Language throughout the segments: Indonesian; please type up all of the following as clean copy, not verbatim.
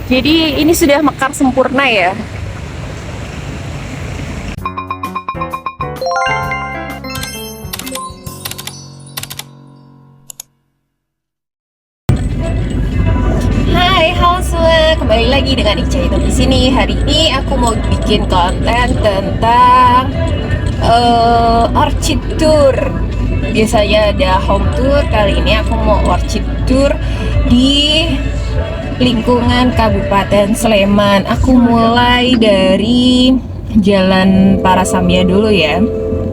Jadi ini sudah mekar sempurna ya. Hai, halo semua. Kembali lagi dengan Ica Hitam di sini. Hari ini aku mau bikin konten tentang orchid tour. Biasanya ada home tour, kali ini aku mau orchid tour di lingkungan Kabupaten Sleman. Aku mulai dari Jalan Parasamya dulu ya.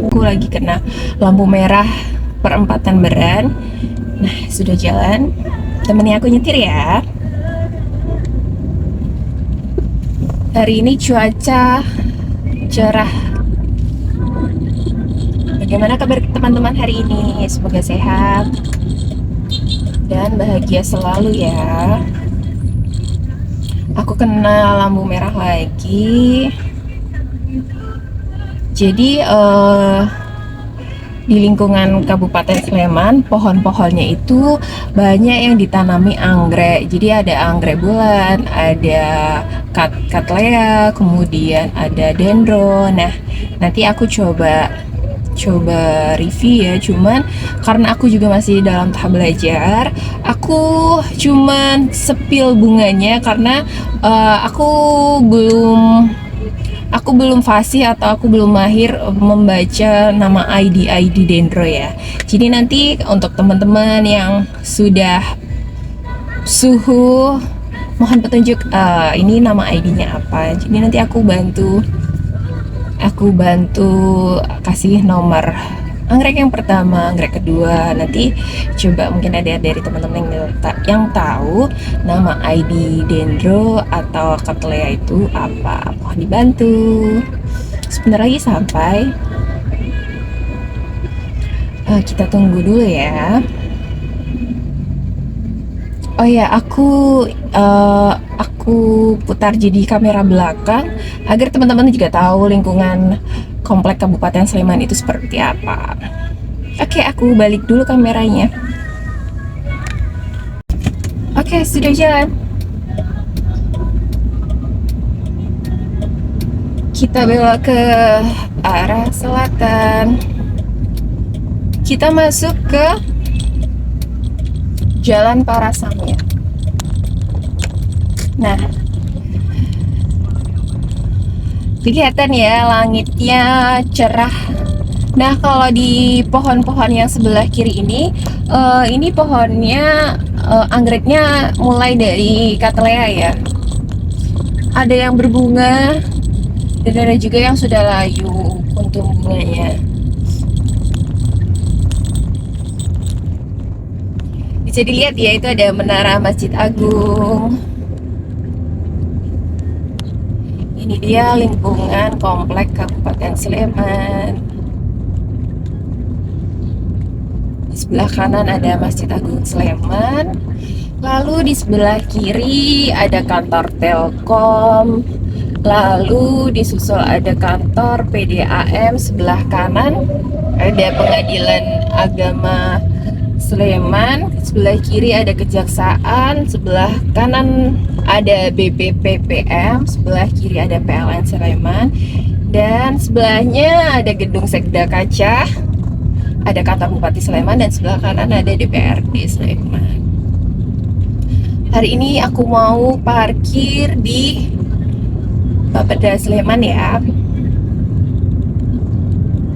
Aku lagi kena lampu merah perempatan Beran. Nah, sudah jalan. Temennya aku nyetir ya. Hari ini cuaca cerah. Bagaimana kabar teman-teman hari ini? Semoga sehat dan bahagia selalu ya. Aku kena lampu merah lagi. Jadi di lingkungan Kabupaten Sleman, pohon-pohonnya itu banyak yang ditanami anggrek. Jadi ada anggrek bulan, ada cattleya, kemudian ada dendron. Nah, nanti aku coba review ya. Cuman karena aku juga masih dalam tahap belajar, aku cuman sepil bunganya karena aku belum fasih atau aku belum mahir membaca nama ID dendro ya. Jadi nanti untuk teman-teman yang sudah suhu, mohon petunjuk ini nama ID-nya apa. Jadi nanti aku bantu kasih nomor anggrek yang pertama, anggrek kedua. Nanti coba mungkin ada dari teman-teman yang tahu nama ID dendro atau cattleya itu apa. Mohon dibantu. Sebentar lagi sampai. Kita tunggu dulu ya. Oh ya, aku putar jadi kamera belakang agar teman-teman juga tahu lingkungan komplek Kabupaten Sleman itu seperti apa. Oke, aku balik dulu kameranya. Oke, sudah jalan. Kita belok ke arah selatan. Kita masuk ke Jalan Parasamya. Nah, kelihatan ya langitnya cerah. Nah, kalau di pohon-pohon yang sebelah kiri ini pohonnya anggreknya mulai dari cattleya ya. Ada yang berbunga dan ada juga yang sudah layu kuntum bunganya. Bisa dilihat ya, itu ada menara Masjid Agung. Ini dia lingkungan komplek Kabupaten Sleman. Di sebelah kanan ada Masjid Agung Sleman. Lalu di sebelah kiri ada kantor Telkom. Lalu disusul ada kantor PDAM. Sebelah kanan ada Pengadilan Agama Sleman, sebelah kiri ada Kejaksaan, sebelah kanan ada BPPPM, sebelah kiri ada PLN Sleman, dan sebelahnya ada gedung Sekda Kaca, ada kantor Bupati Sleman, dan sebelah kanan ada DPRD Sleman. Hari ini aku mau parkir di Bapeda Sleman ya.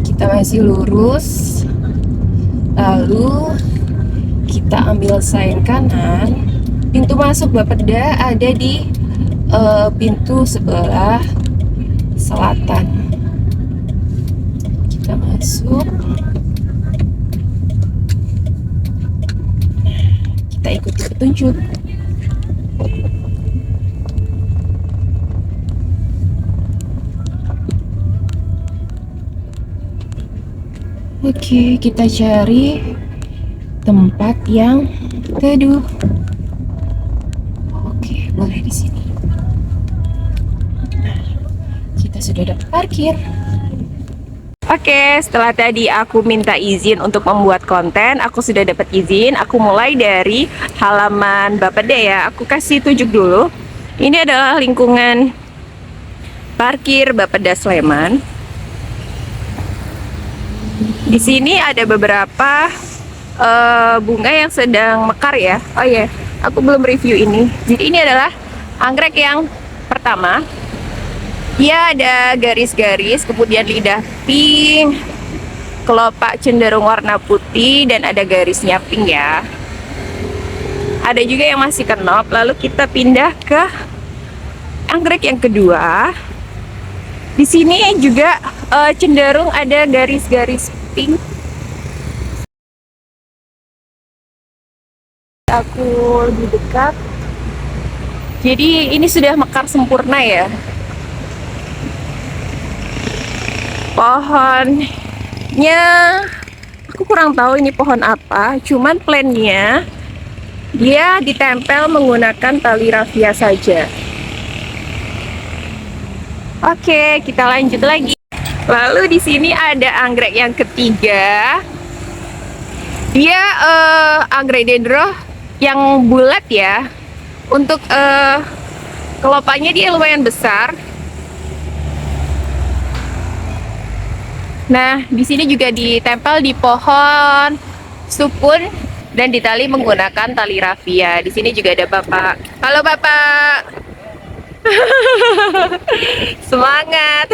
Kita masih lurus, lalu kita ambil sain kanan. Pintu masuk Bapeda ada di pintu sebelah selatan. Kita masuk. Kita ikuti petunjuk. Oke, kita cari tempat yang teduh. Oke, boleh di sini. Nah, kita sudah dapat parkir. Oke, setelah tadi aku minta izin untuk membuat konten, aku sudah dapat izin. Aku mulai dari halaman Bapeda ya. Aku kasih tunjuk dulu. Ini adalah lingkungan parkir Bapeda Sleman. Di sini ada beberapa bunga yang sedang mekar ya. Oh iya, aku belum review ini. Jadi ini adalah anggrek yang pertama. Dia ada garis-garis, kemudian lidah pink, kelopak cenderung warna putih, dan ada garisnya pink ya. Ada juga yang masih kenop. Lalu kita pindah ke anggrek yang kedua. Di sini juga cenderung ada garis-garis pink. Aku lebih dekat. Jadi ini sudah mekar sempurna ya. Pohonnya aku kurang tahu ini pohon apa, cuman plannya dia ditempel menggunakan tali rafia saja. Oke, kita lanjut lagi. Lalu di sini ada anggrek yang ketiga. Dia anggrek dendro yang bulat ya. Untuk kelopaknya dia lumayan besar. Nah, di sini juga ditempel di pohon sukun dan ditali menggunakan tali rafia. Di sini juga ada Bapak. Halo Bapak. Semangat.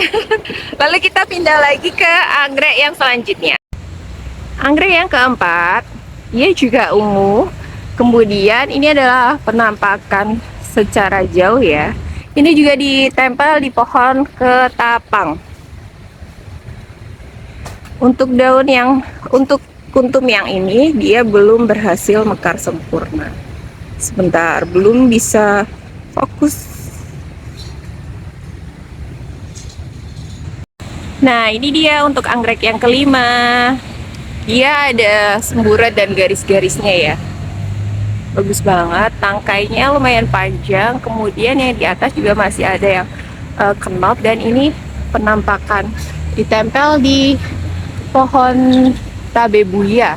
Lalu kita pindah lagi ke anggrek yang selanjutnya. Anggrek yang keempat, dia juga ungu. Kemudian ini adalah penampakan secara jauh ya. Ini juga ditempel di pohon ketapang. Untuk daun yang, untuk kuntum yang ini, dia belum berhasil mekar sempurna. Sebentar, belum bisa fokus. Nah, ini dia untuk anggrek yang kelima. Dia ada semburat dan garis-garisnya ya. Bagus banget, tangkainya lumayan panjang. Kemudian yang di atas juga masih ada yang kenop, dan ini penampakan ditempel di pohon tabebuya.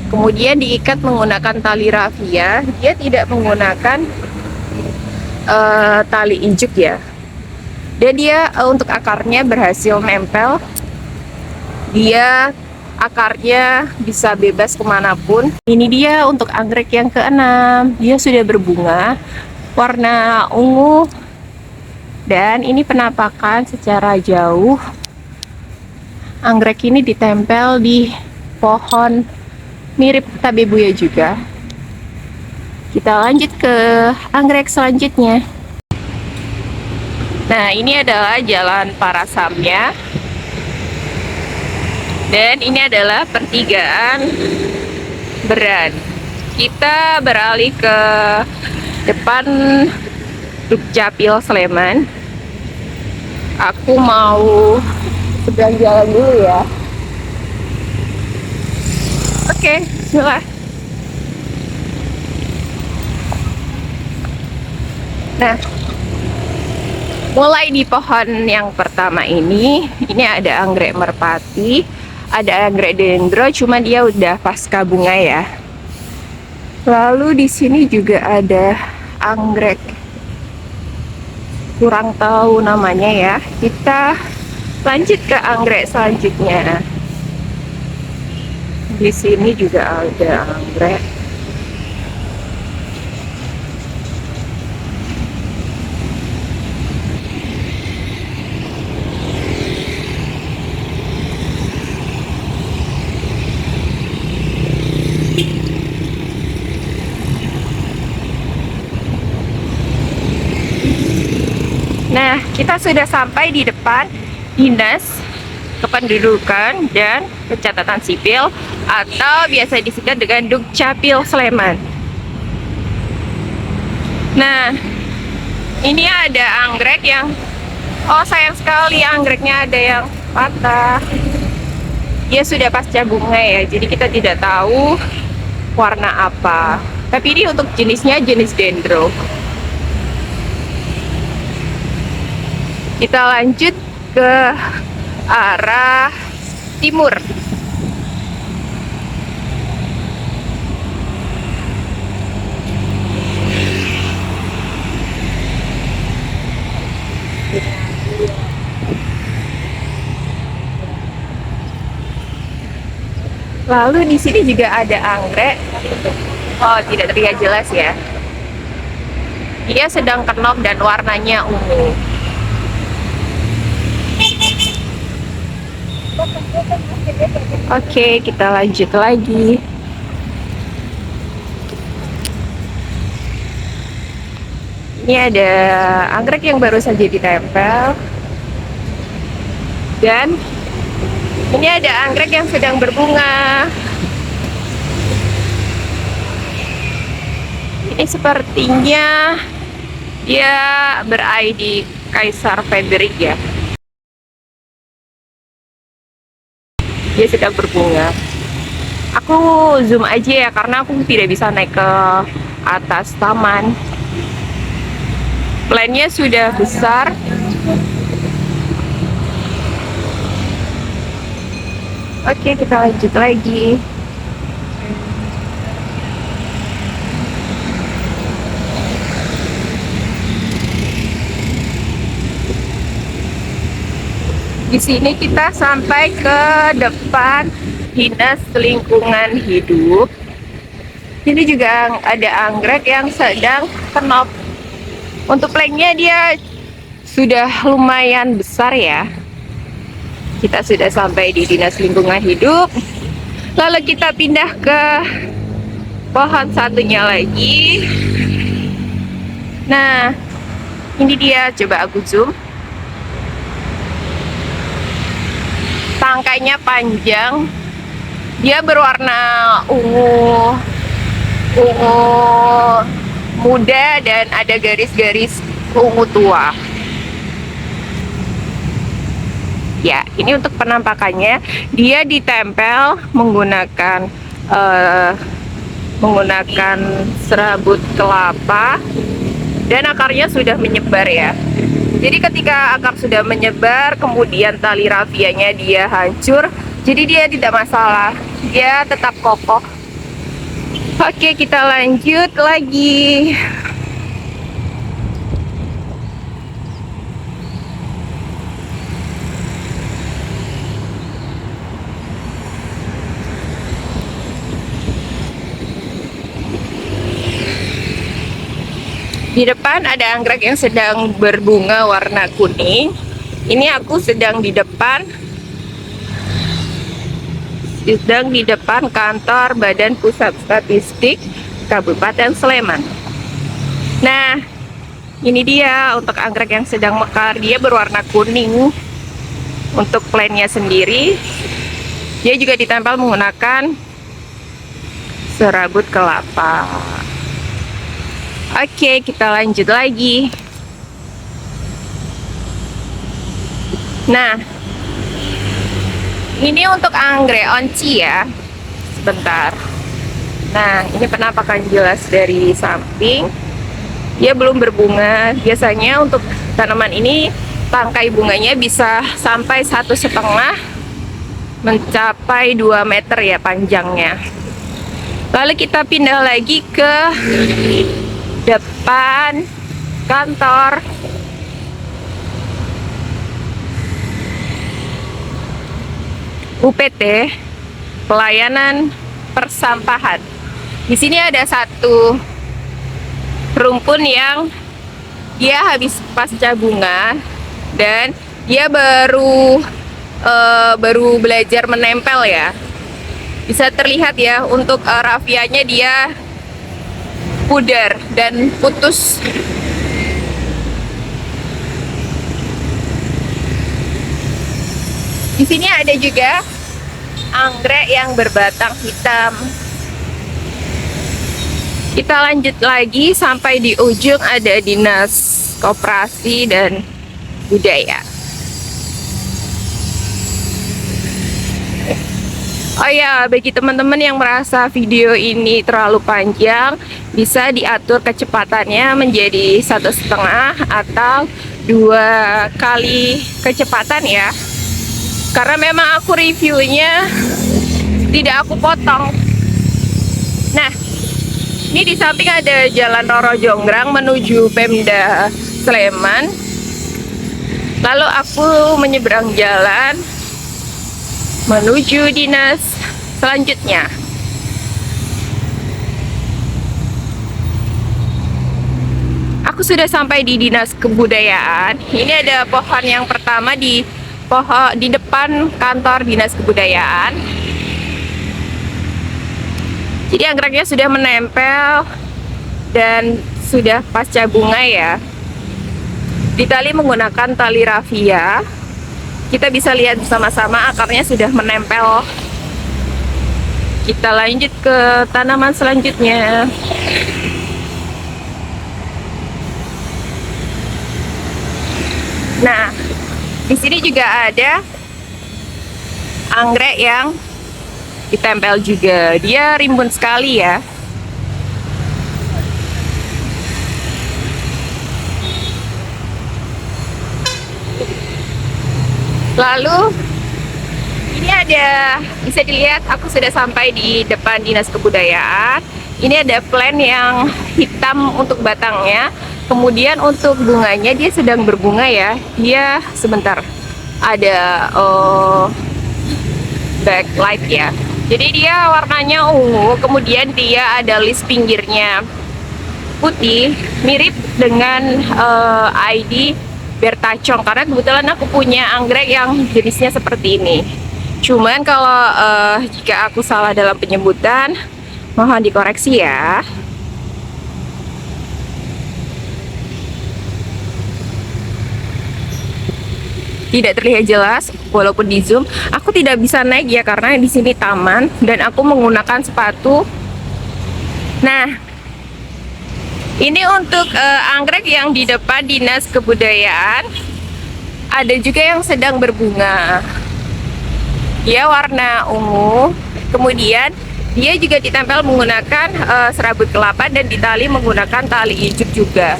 Kemudian diikat menggunakan tali rafia. Dia tidak menggunakan tali injuk ya. Dan dia untuk akarnya berhasil nempel. Dia akarnya bisa bebas kemanapun. Ini dia untuk anggrek yang keenam. Dia sudah berbunga, warna ungu, dan ini penampakan secara jauh. Anggrek ini ditempel di pohon mirip tabebuya juga. Kita lanjut ke anggrek selanjutnya. Nah, ini adalah jalan Parasamnya. Dan ini adalah pertigaan Beran. Kita beralih ke depan Dukcapil Sleman. Aku mau seberang jalan dulu ya. Oke, bismillah. Nah, mulai di pohon yang pertama ini ada anggrek merpati, ada anggrek dendro, cuma dia udah pasca bunga ya. Lalu di sini juga ada anggrek, kurang tahu namanya ya. Kita lanjut ke anggrek selanjutnya. Di sini juga ada anggrek. Nah, kita sudah sampai di depan Dinas Kependudukan dan Pencatatan Sipil atau biasa disingkat dengan Dukcapil Sleman. Nah, ini ada anggrek yang, oh sayang sekali anggreknya ada yang patah. Dia sudah pasca bunga ya, jadi kita tidak tahu warna apa. Tapi ini untuk jenisnya jenis dendro. Kita lanjut ke arah timur. Lalu di sini juga ada anggrek. Oh, tidak terlihat jelas ya. Dia sedang kenop dan warnanya ungu. Oke, kita lanjut lagi. Ini ada anggrek yang baru saja ditempel. Dan ini ada anggrek yang sedang berbunga. Ini sepertinya dia ber-ID Kaisar Frederick ya. Dia sedang berbunga. Aku zoom aja ya karena aku tidak bisa naik ke atas taman. Plannya sudah besar. Oke, kita lanjut lagi. Di sini kita sampai ke depan Dinas Lingkungan Hidup. Ini juga ada anggrek yang sedang kenop. Untuk planknya dia sudah lumayan besar ya. Kita sudah sampai di Dinas Lingkungan Hidup. Lalu kita pindah ke pohon satunya lagi. Nah, ini dia, coba aku zoom. Tangkainya panjang. Dia berwarna ungu muda dan ada garis-garis ungu tua. Ya, ini untuk penampakannya. Dia ditempel menggunakan serabut kelapa dan akarnya sudah menyebar ya. Jadi ketika akar sudah menyebar, kemudian tali rafianya dia hancur, jadi dia tidak masalah, dia tetap kokoh. Oke, kita lanjut lagi. Di depan ada anggrek yang sedang berbunga warna kuning. Ini aku sedang di depan kantor Badan Pusat Statistik Kabupaten Sleman. Nah, ini dia untuk anggrek yang sedang mekar. Dia berwarna kuning. Untuk plannya sendiri, dia juga ditempel menggunakan serabut kelapa. Oke, kita lanjut lagi. Nah, ini untuk anggrek onci ya. Sebentar. Nah, ini penampakan jelas dari samping. Dia belum berbunga. Biasanya untuk tanaman ini tangkai bunganya bisa sampai 1,5 mencapai 2 meter ya panjangnya. Lalu kita pindah lagi ke depan kantor UPT, Pelayanan Persampahan. Di sini ada satu rumpun yang dia habis pasca bunga dan dia baru belajar menempel ya. Bisa terlihat ya untuk rafianya dia pudar dan putus. Di sini ada juga anggrek yang berbatang hitam. Kita lanjut lagi sampai di ujung ada Dinas Koperasi dan Budaya. Oh ya, bagi teman-teman yang merasa video ini terlalu panjang, bisa diatur kecepatannya menjadi 1,5 atau 2 kali kecepatan ya. Karena memang aku reviewnya tidak aku potong. Nah, ini di samping ada Jalan Roro Jonggrang menuju Pemda Sleman. Lalu aku menyeberang jalan menuju Dinas selanjutnya. Aku sudah sampai di Dinas Kebudayaan. Ini ada pohon yang pertama di depan kantor Dinas Kebudayaan. Jadi anggreknya sudah menempel dan sudah pasca bunga ya. Ditali menggunakan tali rafia. Kita bisa lihat bersama-sama akarnya sudah menempel. Kita lanjut ke tanaman selanjutnya. Nah, di sini juga ada anggrek yang ditempel juga. Dia rimbun sekali ya. Lalu ini ada, bisa dilihat aku sudah sampai di depan Dinas Kebudayaan. Ini ada plant yang hitam untuk batangnya. Kemudian untuk bunganya dia sedang berbunga ya. Dia sebentar ada backlight ya. Jadi dia warnanya ungu. Kemudian dia ada list pinggirnya putih, mirip dengan ID Bertacong. Karena kebetulan aku punya anggrek yang jenisnya seperti ini. Cuman kalau jika aku salah dalam penyebutan, mohon dikoreksi ya. Tidak terlihat jelas walaupun di zoom. Aku tidak bisa naik ya karena di sini taman dan aku menggunakan sepatu. Nah, ini untuk anggrek yang di depan Dinas Kebudayaan. Ada juga yang sedang berbunga. Dia warna ungu. Kemudian dia juga ditempel menggunakan serabut kelapa dan ditali menggunakan tali ijuk juga.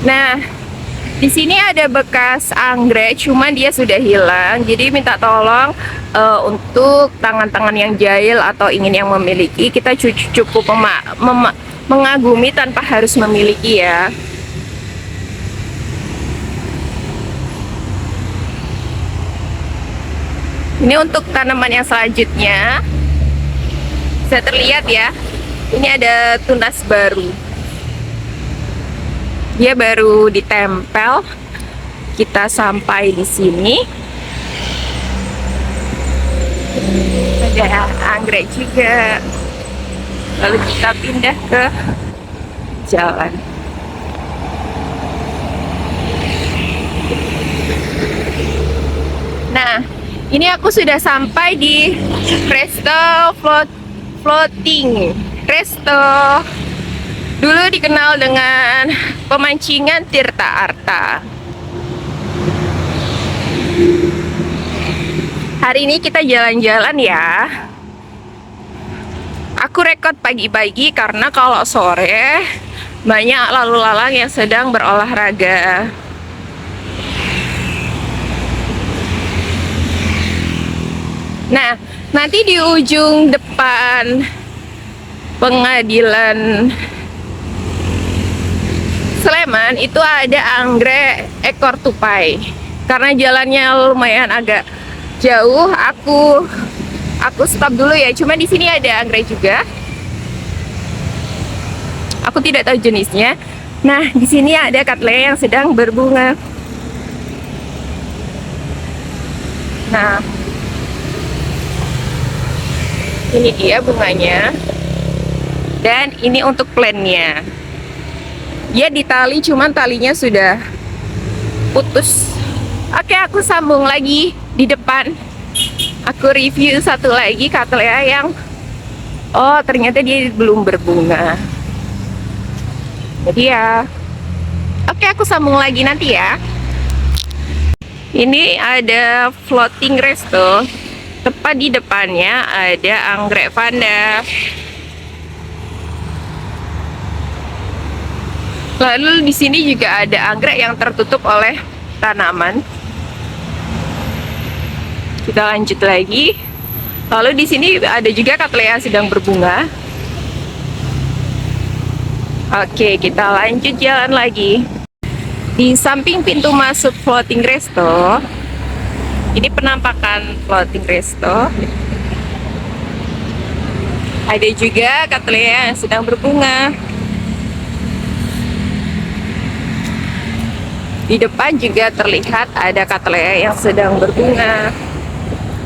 Nah, di sini ada bekas anggrek, cuman dia sudah hilang. Jadi minta tolong untuk tangan-tangan yang jahil atau ingin yang memiliki, kita cukup mengagumi tanpa harus memiliki ya. Ini untuk tanaman yang selanjutnya. Bisa terlihat ya. Ini ada tunas baru. Dia baru ditempel. Kita sampai di sini. Ada anggrek juga. Lalu kita pindah ke jalan. Nah, ini aku sudah sampai di resto floating. Resto dulu dikenal dengan pemancingan Tirta Arta. Hari ini kita jalan-jalan ya. Aku rekod pagi-pagi karena kalau sore banyak lalu lalang yang sedang berolahraga. Nah, nanti di ujung depan pengadilan Sleman itu ada anggrek ekor tupai. Karena jalannya lumayan agak jauh, aku stop dulu ya. Cuma di sini ada anggrek juga. Aku tidak tahu jenisnya. Nah, di sini ada cattleya yang sedang berbunga. Nah, ini dia bunganya. Dan ini untuk plantnya. Dia ditali, cuman talinya sudah putus. Oke, aku sambung lagi di depan. Aku review satu lagi cattleya yang ternyata dia belum berbunga. Jadi ya, oke, aku sambung lagi nanti ya. Ini ada floating resto. Tepat di depannya ada anggrek vanda. Lalu di sini juga ada anggrek yang tertutup oleh tanaman. Kita lanjut lagi. Lalu di sini ada juga cattleya yang sedang berbunga. Oke, kita lanjut jalan lagi. Di samping pintu masuk floating resto Ini penampakan floating resto. Ada juga cattleya yang sedang berbunga. Di depan juga terlihat ada cattleya yang sedang berbunga.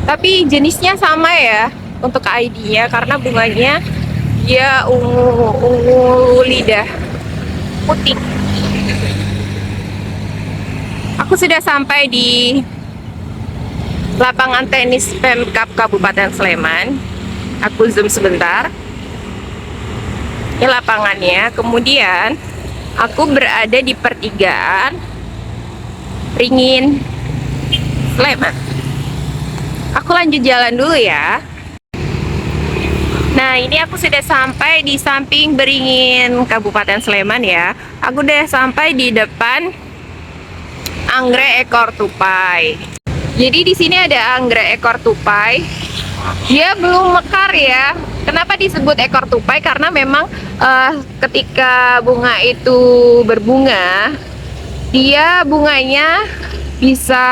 Tapi jenisnya sama ya untuk ID-nya, karena bunganya dia ungu lidah putih. Aku sudah sampai di lapangan tenis Pemkab Kabupaten Sleman. Aku zoom sebentar. Ini lapangannya. Kemudian aku berada di pertigaan Ringin Sleman. Aku lanjut jalan dulu ya. Nah, ini aku sudah sampai di samping Beringin Kabupaten Sleman ya. Aku udah sampai di depan anggrek ekor tupai. Jadi di sini ada anggrek ekor tupai. Dia belum mekar ya. Kenapa disebut ekor tupai? Karena memang ketika bunga itu berbunga, dia bunganya bisa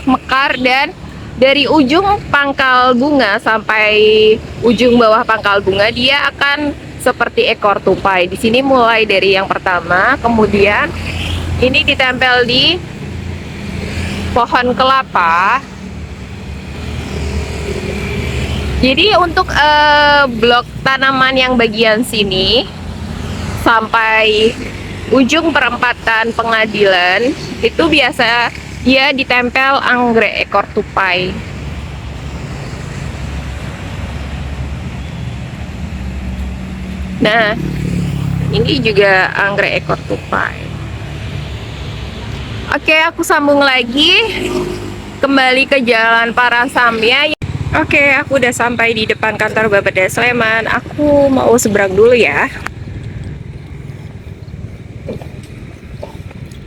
mekar, dan dari ujung pangkal bunga sampai ujung bawah pangkal bunga dia akan seperti ekor tupai. Di sini mulai dari yang pertama, kemudian ini ditempel di pohon kelapa. Jadi untuk blok tanaman yang bagian sini sampai ujung perempatan Pengadilan itu biasa dia ditempel anggrek ekor tupai. Nah, ini juga anggrek ekor tupai. Oke, aku sambung lagi kembali ke Jalan Parasamya. Oke, aku udah sampai di depan kantor Bapeda Sleman. Aku mau seberang dulu ya.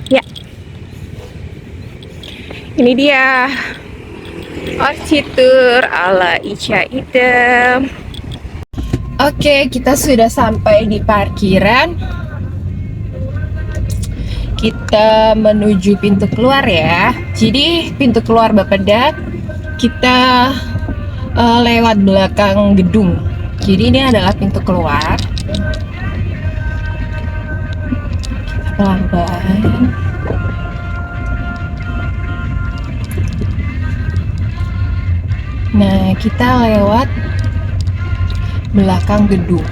Ya, ini dia arsitektur ala Ica Idem. Oke, kita sudah sampai di parkiran. Kita menuju pintu keluar ya. Jadi pintu keluar Bapeda kita lewat belakang gedung. Jadi ini adalah pintu keluar. Pelan-pelan. Nah, kita lewat belakang gedung.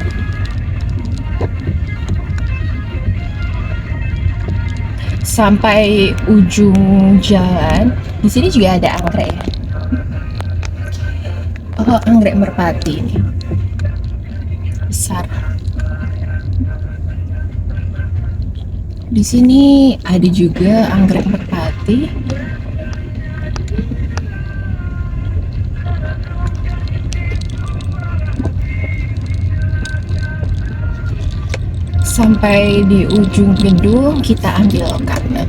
Sampai ujung jalan. Di sini juga ada anggrek ya. Oh, anggrek merpati ini. Besar. Di sini ada juga anggrek merpati. Sampai di ujung gedung kita ambil kanan.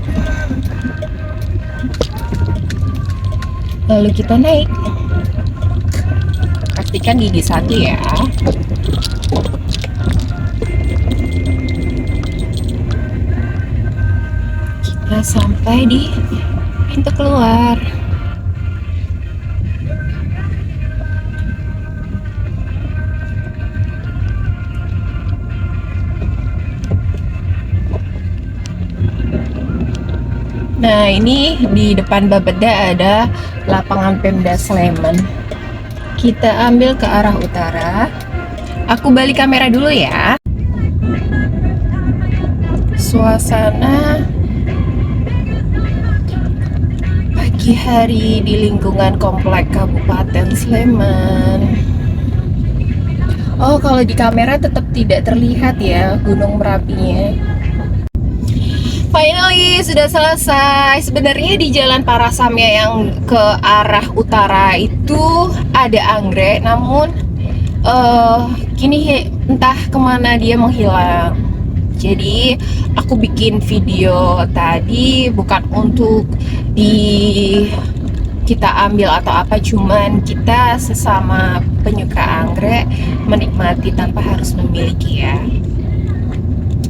Lalu kita naik. Pastikan gigi satu ya. Kita sampai di pintu keluar. Nah, ini di depan Bapeda ada lapangan Pemda Sleman. Kita ambil ke arah utara. Aku balik kamera dulu ya. Suasana pagi hari di lingkungan komplek Kabupaten Sleman. Oh, kalau di kamera tetap tidak terlihat ya Gunung Merapinya. Finally sudah selesai. Sebenarnya di Jalan Parasamya yang ke arah utara itu ada anggrek, namun kini entah kemana dia menghilang. Jadi aku bikin video tadi bukan untuk kita ambil atau apa, cuman kita sesama penyuka anggrek menikmati tanpa harus memiliki ya.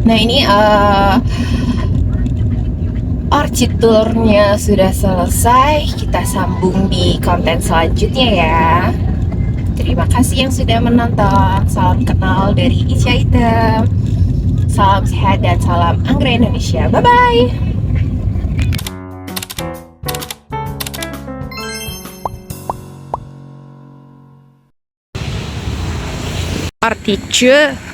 Nah, ini Orchid tournya sudah selesai. Kita sambung di konten selanjutnya ya. Terima kasih yang sudah menonton. Salam kenal dari Isya Item. Salam sehat dan salam anggrek Indonesia. Bye-bye. Article